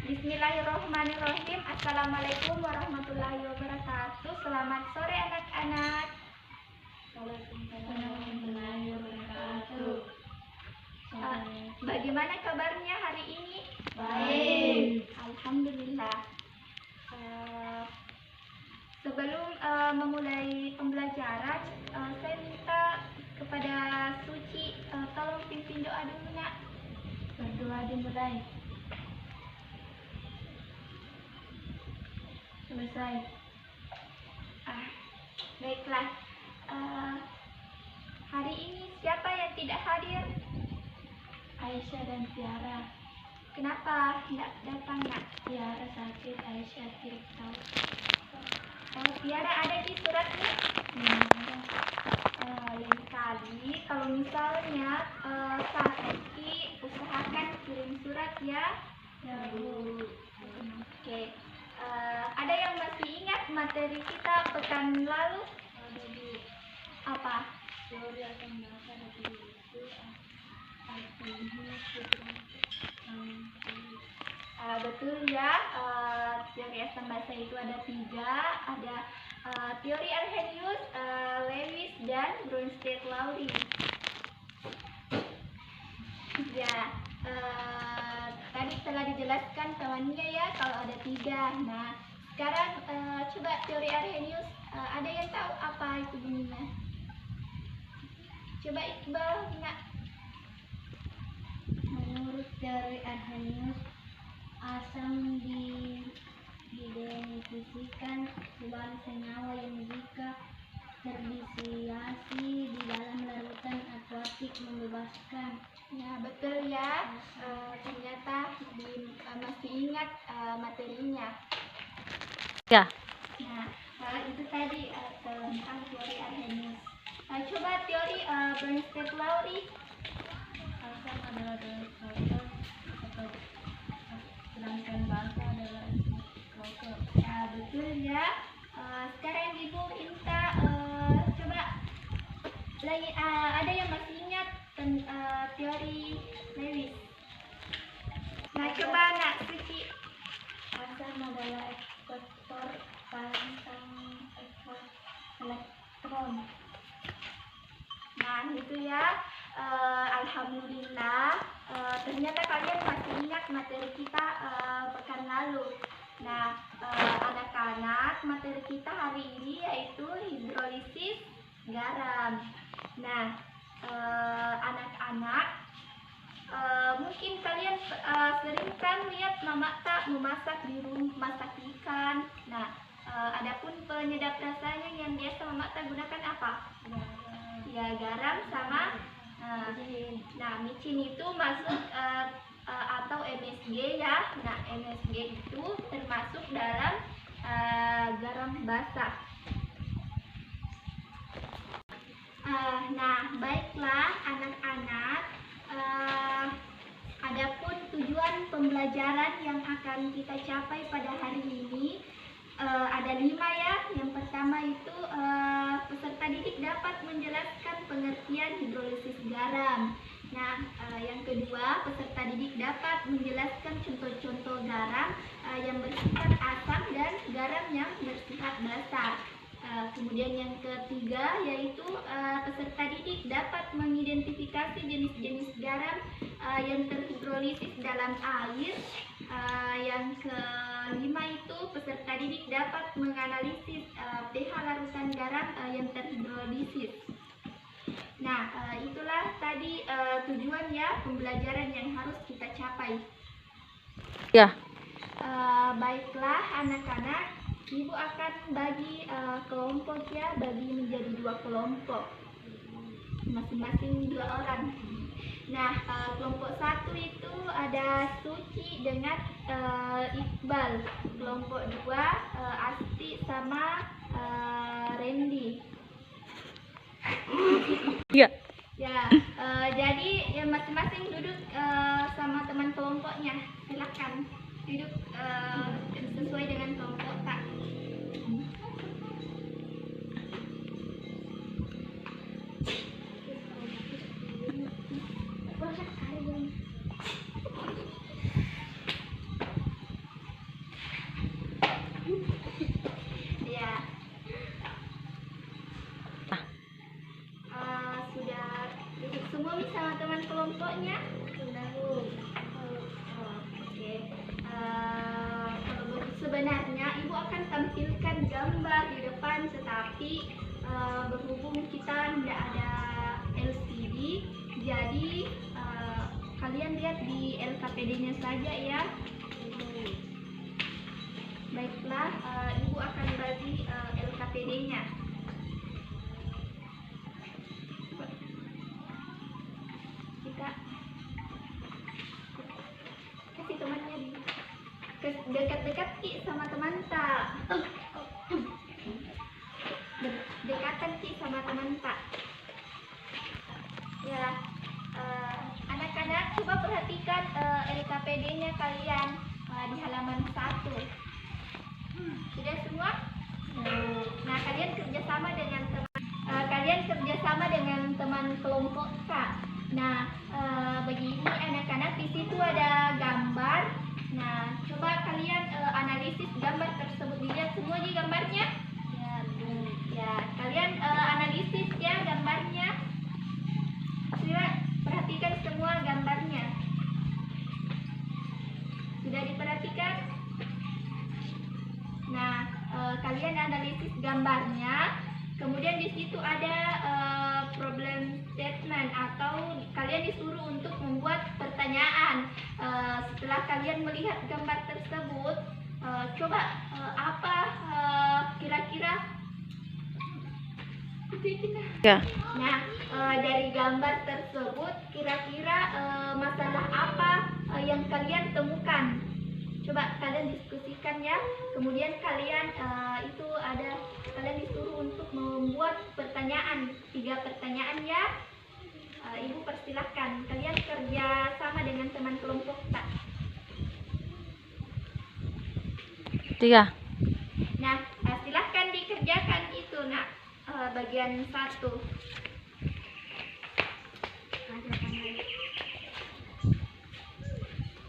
Bismillahirrahmanirrahim. Assalamualaikum warahmatullahi wabarakatuh. Selamat sore anak-anak. Waalaikumsalam warahmatullahi wabarakatuh. Bagaimana kabarnya hari ini? Baik. Alhamdulillah. Sebelum memulai pembelajaran, saya minta kepada Suci tolong pimpin doa dulu, Nak. Berdoa dimulai. Selesai. Baiklah. Hari ini siapa yang tidak hadir? Aisyah dan Tiara. Kenapa tidak datang, Nak? Tiara sakit, Aisyah tidak tahu. Tiara ada di suratnya? Lain kali kalau misalnya sakit, usahakan kirim surat ya. Ya, Bu. Oke. Ada yang masih ingat materi kita pekan lalu? Ada Bu. Apa? Teori akan bahasa dari itu Betul ya. Teori asam basa itu ada 3. Ada teori Arrhenius, Lewis, dan Bronsted-Lowry. Ya, tadi telah dijelaskan kawannya ya kalau ada 3. Nah, sekarang coba teori Arrhenius, ada yang tahu apa itu bunyinya? Coba Iqbal, Nak. Menurut teori Arrhenius, asam didefinisikan sebagai senyawa yang jika terdisosiasi di dalam larutan akuatik membebaskan. Ya, betul ya. Ternyata masih ingat materinya. Ya. Nah, itu tadi tentang teori Arrhenius. Coba teori Bronsted-Lowry. Asam adalah rokok atau sedangkan basa adalah rokok. Ya, betul ya. Sekarang Ibu minta coba lagi ada yang masih ingat teori Lewis. Nah, coba Nak Suci. Asam adalah ekspektor pantang elektron. Nah, itu ya. Alhamdulillah. Ternyata kalian masih ingat materi kita pekan lalu. Nah, anak-anak, materi kita hari ini yaitu hidrolisis garam. Nah, anak-anak, mungkin kalian sering kan lihat mama tak memasak di rumah, masak ikan. Nah, adapun penyedap rasanya yang biasa mama tak gunakan apa? Ya, garam sama micin itu masuk atau MSG ya. Nah, MSG itu termasuk dalam garam basah. Nah, baiklah anak-anak, adapun tujuan pembelajaran yang akan kita capai pada hari ini ada 5 ya. Yang pertama itu peserta didik dapat menjelaskan pengertian hidrolisis garam. Nah, yang kedua peserta didik dapat menjelaskan contoh-contoh garam yang bersifat asam dan garam yang bersifat basah. Kemudian yang ketiga yaitu peserta didik dapat mengidentifikasi jenis-jenis garam yang terhidrolisis dalam air. Yang kelima itu peserta didik dapat menganalisis pH larutan garam yang terhidrolisis. Nah, itulah tadi tujuan ya pembelajaran yang harus kita capai. Ya. Baiklah anak-anak, Ibu akan bagi kelompok ya, bagi menjadi 2 kelompok, masing-masing 2 orang. Nah, kelompok 1 itu ada Suci dengan Iqbal. Kelompok 2 Asti sama Randy. Iya. Ya, jadi ya masing-masing duduk sama teman kelompoknya. Silakan duduk sesuai dengan kelompok tak. laptopnya kita tidak ada LCD, jadi kalian lihat di LKPD-nya saja ya. Baiklah, Ibu akan bagi LKPD-nya. Kita kasih temannya di dekat-dekat Ki sama teman tak. Dekatan Ki sama teman tak. Ya, anak-anak coba perhatikan LKPD-nya kalian di halaman 1. Sudah semua? Nah, kalian kerjasama dengan teman kelompok Kak. Nah, begini anak-anak, di situ ada gambar. Nah, coba kalian analisis gambar tersebut. Dilihat semua di gambarnya? Ya, kalian analisis ya gambarnya. Coba perhatikan semua gambarnya. Sudah diperhatikan? Nah, kalian analisis gambarnya. Kemudian di situ ada problem statement atau kalian disuruh untuk membuat pertanyaan. Setelah kalian melihat gambar tersebut, coba apa kira-kira? Ya. Nah, dari gambar tersebut kira-kira masalah apa yang kalian temukan? Coba kalian diskusikan ya. Kemudian kalian kalian disuruh untuk membuat pertanyaan, 3 pertanyaan ya. Ibu persilahkan. Kalian kerja sama dengan teman kelompok tak? 3. Nah, silahkan dikerjakan itu nak. Bagian 1.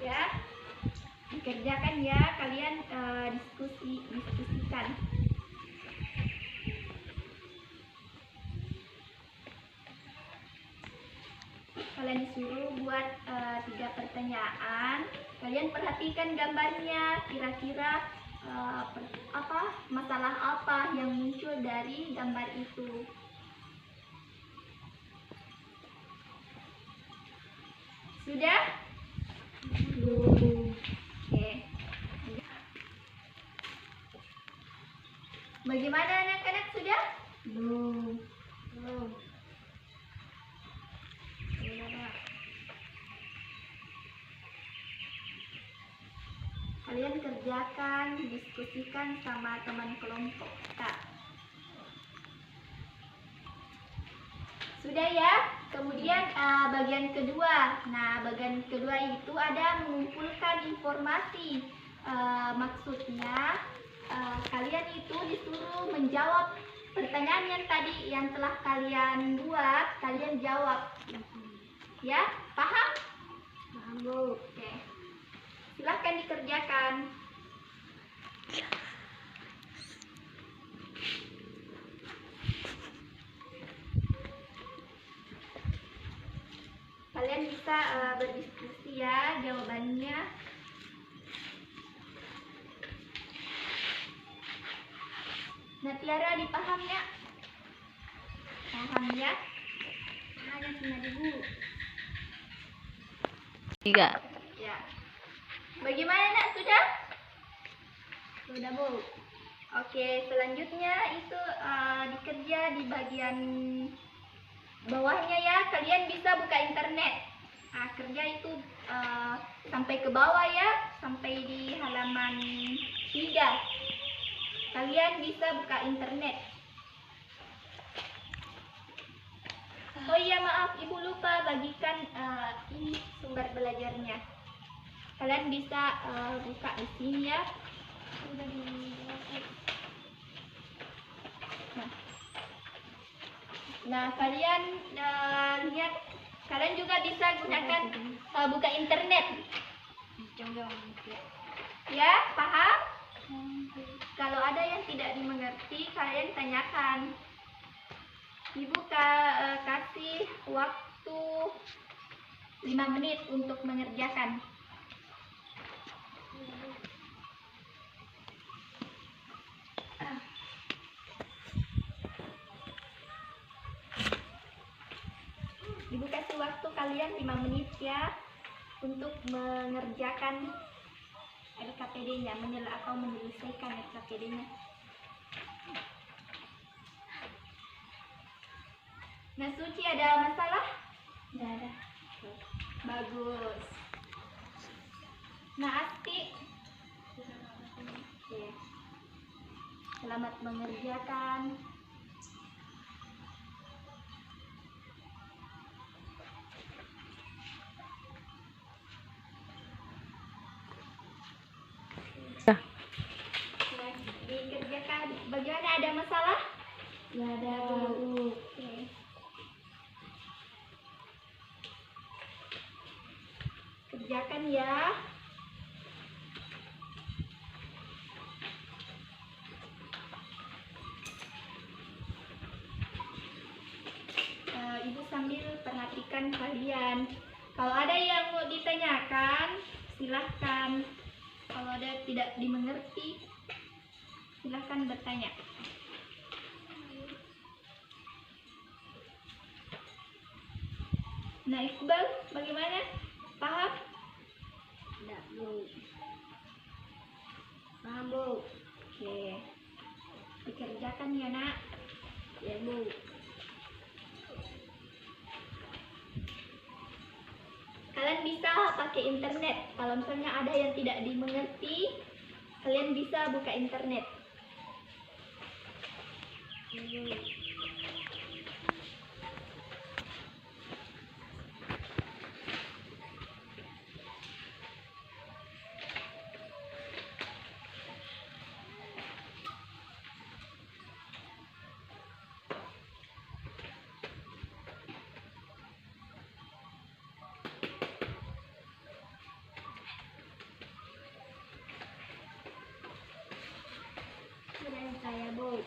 Ya, dikerjakan ya. Kalian diskusikan. Kalian disuruh buat 3 pertanyaan. Kalian perhatikan gambarnya. Kira-kira masalah apa yang muncul dari gambar itu? Sudah? Oke. Bagaimana anak-anak, sudah? Belum. Kalian kerjakan, diskusikan sama teman kelompok kita. Sudah ya? Kemudian bagian kedua. Nah, bagian kedua itu ada mengumpulkan informasi. Maksudnya kalian itu disuruh menjawab pertanyaan yang tadi yang telah kalian buat, kalian jawab. Ya, paham? Paham, Bu. Oke. Silahkan dikerjakan. Kalian bisa berdiskusi ya jawabannya. Nah, Tiara dipaham ya? Paham ya? Hanya cuma ibu. 3. Ya. Bagaimana nak, sudah? Sudah, Bu. Oke, selanjutnya itu dikerja di bagian bawahnya ya. Kalian bisa buka internet. Nah, kerja itu sampai ke bawah ya, sampai di halaman 3. Kalian bisa buka internet. Oh iya, maaf, Ibu lupa bagikan ini sumber belajarnya. Kalian bisa buka di sini ya. Udah Nah, kalian lihat, kalian juga bisa gunakan buka internet. Ya, paham? Kalau ada yang tidak dimengerti, kalian tanyakan. Ibu kasih waktu 5 menit untuk mengerjakan. Ibu kasih waktu kalian 5 menit ya untuk mengerjakan LKPD-nya, atau menyelesaikan LKPD-nya. Nah, Suci ada masalah? Tidak ada. Bagus. Nah, Asti. Oke. Selamat mengerjakan. Ya. Dikerjakan. Bagaimana, ada masalah? Tidak ada, Bu. Oke. Kerjakan ya. Ibu sambil perhatikan kalian. Kalau ada yang mau ditanyakan, silahkan. Kalau ada tidak dimengerti, silahkan bertanya. Nah, Iqbal, bagaimana? Paham? Tidak, Bu. Paham, Bu. Oke. Dikerjakan ya, Nak. Ya, Bu. Kalian bisa pakai internet. Kalau misalnya ada yang tidak dimengerti, kalian bisa buka internet. Ya, Bu. Sudah saya, Bu.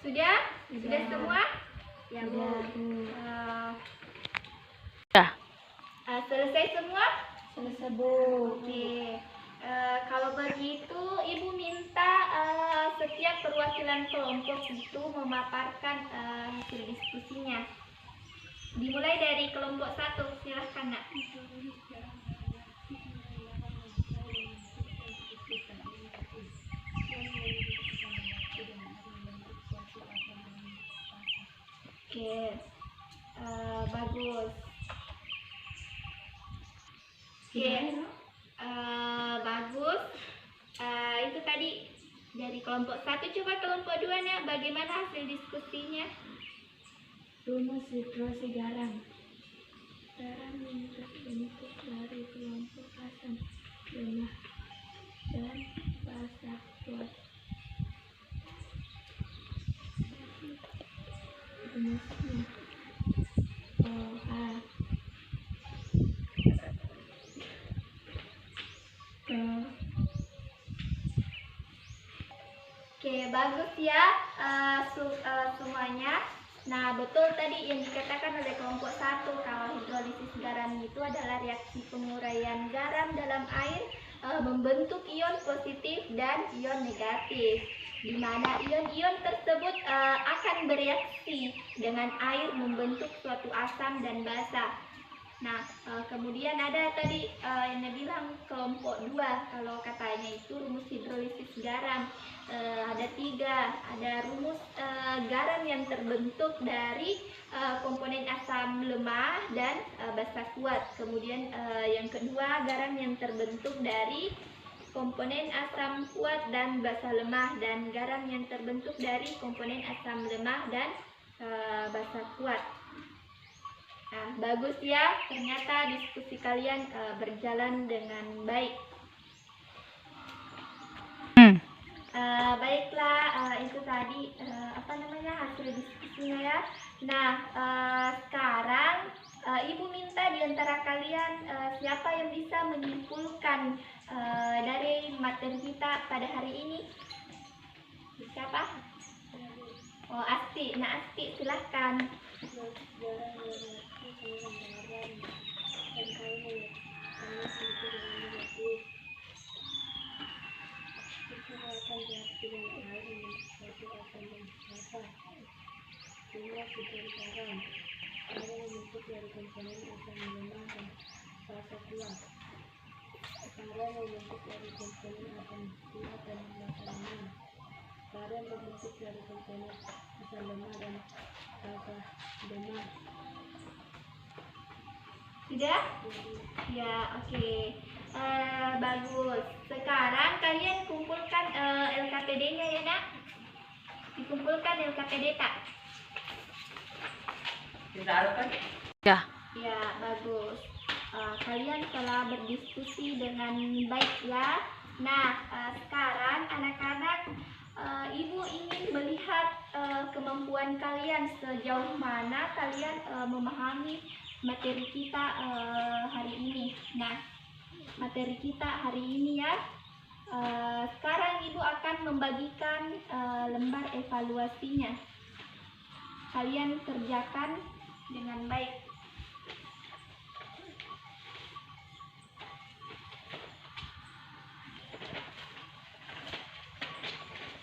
Sudah? Sudah. Sudah semua? Ya, Bu. Eh, Dah. Selesai semua? Selesai, Bu. Oke. Kalau begitu, Ibu minta setiap perwakilan kelompok itu memaparkan hasil diskusinya. Dimulai dari kelompok 1, silahkan, Nak. Oke, bagus. Oke, bagus. Itu tadi dari kelompok 1. Coba kelompok 2, Nak, bagaimana hasil diskusinya? Rumus hidrosi garam. Garam yang terbentuk dari kelompok asam lemah dan basa kuat. Rumusnya OH Oke, bagus ya semuanya. Nah, betul tadi yang dikatakan oleh kelompok 1, kalau hidrolisis garam itu adalah reaksi penguraian garam dalam air membentuk ion positif dan ion negatif, di mana ion-ion tersebut akan bereaksi dengan air membentuk suatu asam dan basa. Nah, kemudian ada tadi yang bilang kelompok 2, kalau katanya itu rumus hidrolisis garam. Ada 3, ada rumus garam yang terbentuk dari komponen asam lemah dan basa kuat. Kemudian yang kedua, garam yang terbentuk dari komponen asam kuat dan basa lemah, dan garam yang terbentuk dari komponen asam lemah dan basa kuat. Nah, bagus ya, ternyata diskusi kalian berjalan dengan baik. Baiklah, itu tadi hasil diskusinya ya. Nah, sekarang Ibu minta di antara kalian siapa yang bisa menyimpulkan dari materi kita pada hari ini? Siapa? Oh, Asti. Nah, Asti, silahkan. Cara membentuk dari komponen asam lemah dan fase kuat. Cara membentuk dari komponen asam kuat dan fase lemah. Cara membentuk dari komponen asam lemah dan fase lemah. Sudah? Ya, oke. Bagus. Sekarang kalian kumpulkan LKPD-nya ya, Nak? Dikumpulkan LKPD tak? Ya. Ya, bagus. Kalian telah berdiskusi dengan baik ya. Nah, sekarang anak-anak, Ibu ingin melihat kemampuan kalian sejauh mana kalian memahami materi kita hari ini. Nah, materi kita hari ini ya. Sekarang Ibu akan membagikan lembar evaluasinya. Kalian kerjakan dengan baik.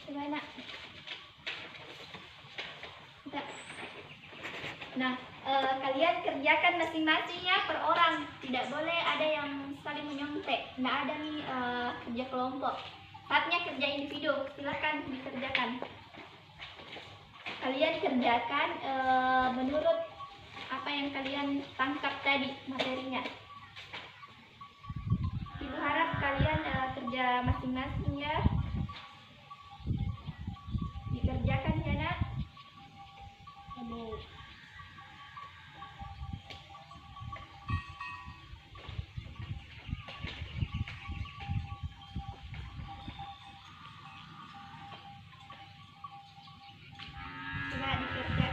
Gimana? Nah, kalian kerjakan masing-masing ya per orang. Tidak boleh ada yang saling menyontek. Nggak ada nih kerja kelompok. Saatnya kerja individu. Silakan dikerjakan. Kalian kerjakan menurut apa yang kalian tangkap tadi materinya. Ibu harap kalian kerja masing-masing ya. Dikerjakan ya, Nak. Coba dikerja.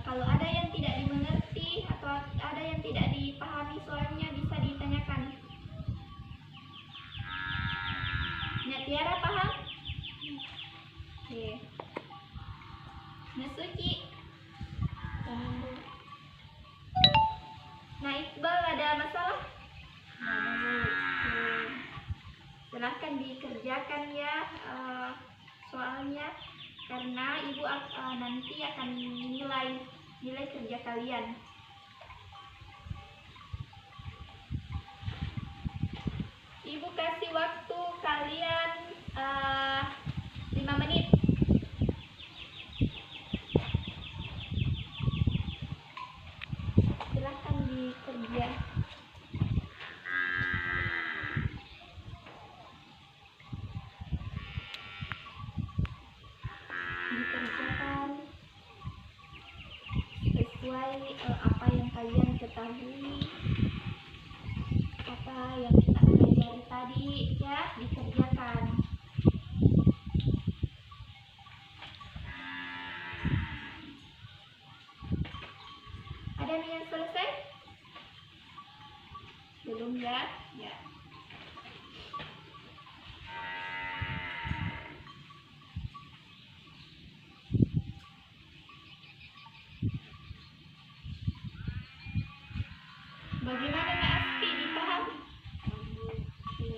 Kalau ada yang tidak dimengerti atau ada yang tidak dipahami soalnya bisa ditanyakan. Nya Tiara paham? Oke. Nah, Suci. Nah, Iqbal ada masalah? Silahkan dikerjakan ya soalnya, karena Ibu nanti akan nilai kerja kalian. Ibu kasih waktu kalian 5 menit. Silahkan dikerja. Dikerjakan sesuai apa yang kalian ketahui, apa yang kita pelajari tadi ya, dikerjakan. Ada nih yang selesai? Belum ya? Ya. Bagaimana Kak Asti, dipahami? Oke.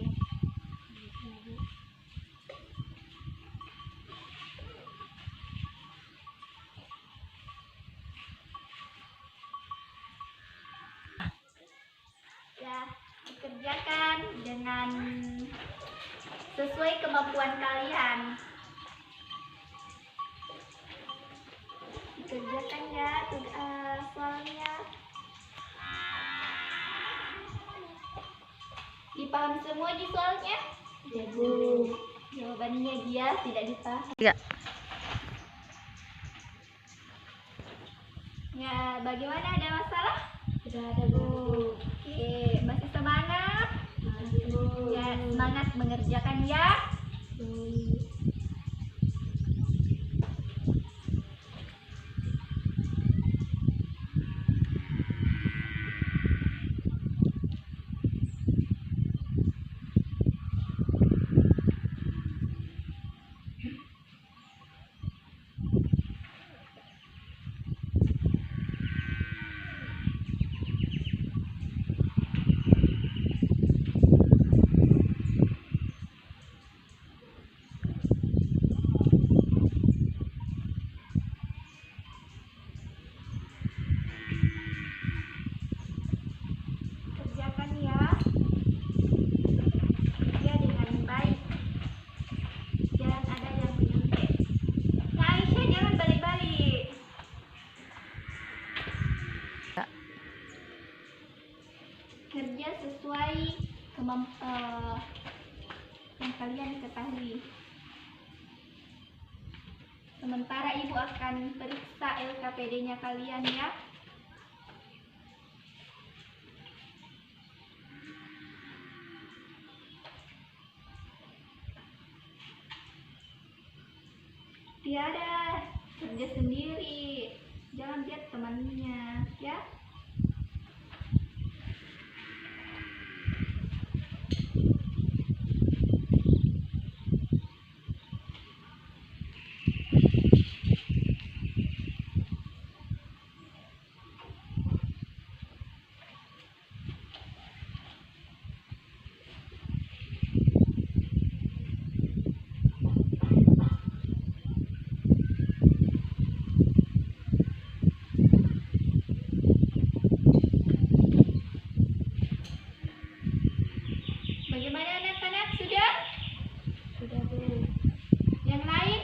Ya, dikerjakan dengan sesuai kemampuan kalian. Dikerjakan ya soalnya. Dipaham semua di soalnya? Ya, Bu. Jawabannya dia tidak dipaham. Ya. Ya, bagaimana, ada masalah? Tidak ada, Bu. Oke, masih semangat? Ya, semangat mengerjakan ya. yang kalian ketahui. Sementara ibu akan periksa LKPD-nya kalian ya. Tiara kerja sendiri, jangan lihat temannya ya. Bagaimana anak-anak, sudah? Sudah, Bu. Yang lain?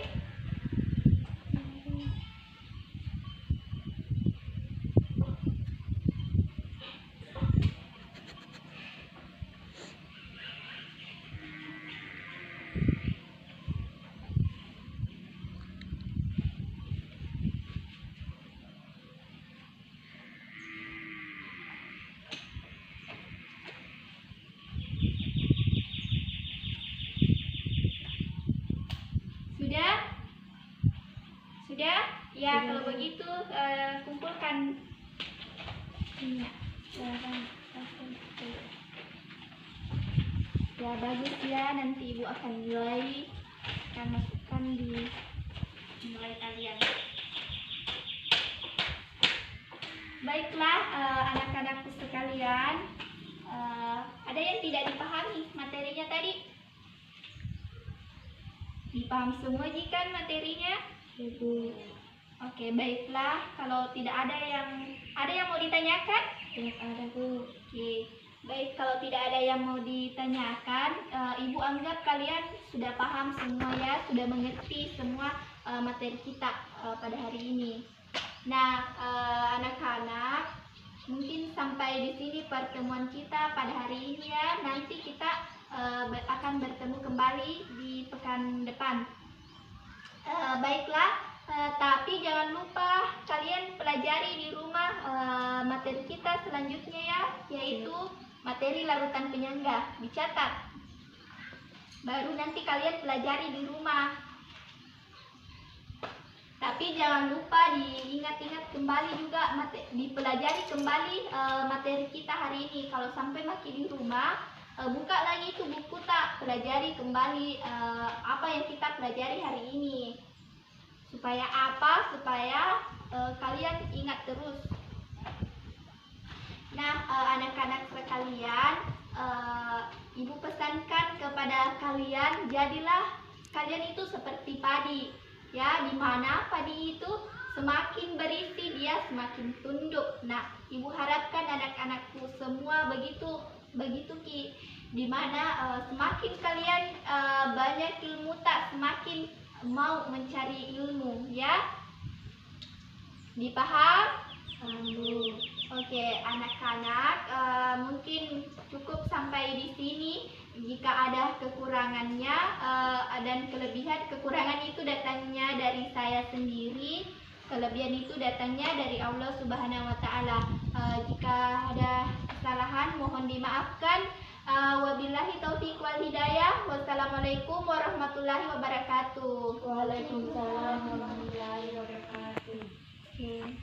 Sudah? Sudah? Ya, Sudah. kalau begitu kumpulkan. Iya. Ya, bagus ya. Nanti ibu akan nilai, akan masukkan di nilai kalian. Baiklah, anak-anakku sekalian, ada yang tidak dipahami materinya tadi? Dipaham semua jika materinya? Ibu. Oke, baiklah. Kalau tidak ada yang mau ditanyakan? Tidak ada, Bu. Oke, baik. Kalau tidak ada yang mau ditanyakan, ibu anggap kalian sudah paham semua ya, sudah mengerti semua materi kita pada hari ini. Nah, anak-anak, mungkin sampai di sini pertemuan kita pada hari ini ya. Nanti kita akan bertemu kembali di pekan depan. Baiklah, tapi jangan lupa kalian pelajari di rumah materi kita selanjutnya ya, yaitu materi larutan penyangga. Dicatat. Baru nanti kalian pelajari di rumah. Tapi jangan lupa diingat-ingat kembali juga, dipelajari kembali materi kita hari ini. Kalau sampai masih di rumah, buka lagi itu buku tak, pelajari kembali apa yang kita pelajari hari ini. Supaya apa? Supaya kalian ingat terus. Nah, anak-anak sekalian, ibu pesankan kepada kalian, jadilah kalian itu seperti padi. Ya, di mana padi itu semakin berisi dia semakin tunduk. Nah, ibu harapkan anak-anakku semua begitu Ki. Di mana semakin kalian banyak ilmu tak, semakin mau mencari ilmu ya. Dipaham? Bu. Oke, anak-anak, mungkin cukup sampai di sini. Jika ada kekurangannya dan kekurangan itu datangnya dari saya sendiri, kelebihan itu datangnya dari Allah Subhanahu wa Ta'ala. Jika ada kesalahan, mohon dimaafkan. Wabillahi taufiq wal hidayah. Wassalamualaikum warahmatullahi wabarakatuh. Waalaikumsalam warahmatullahi wabarakatuh. Oke.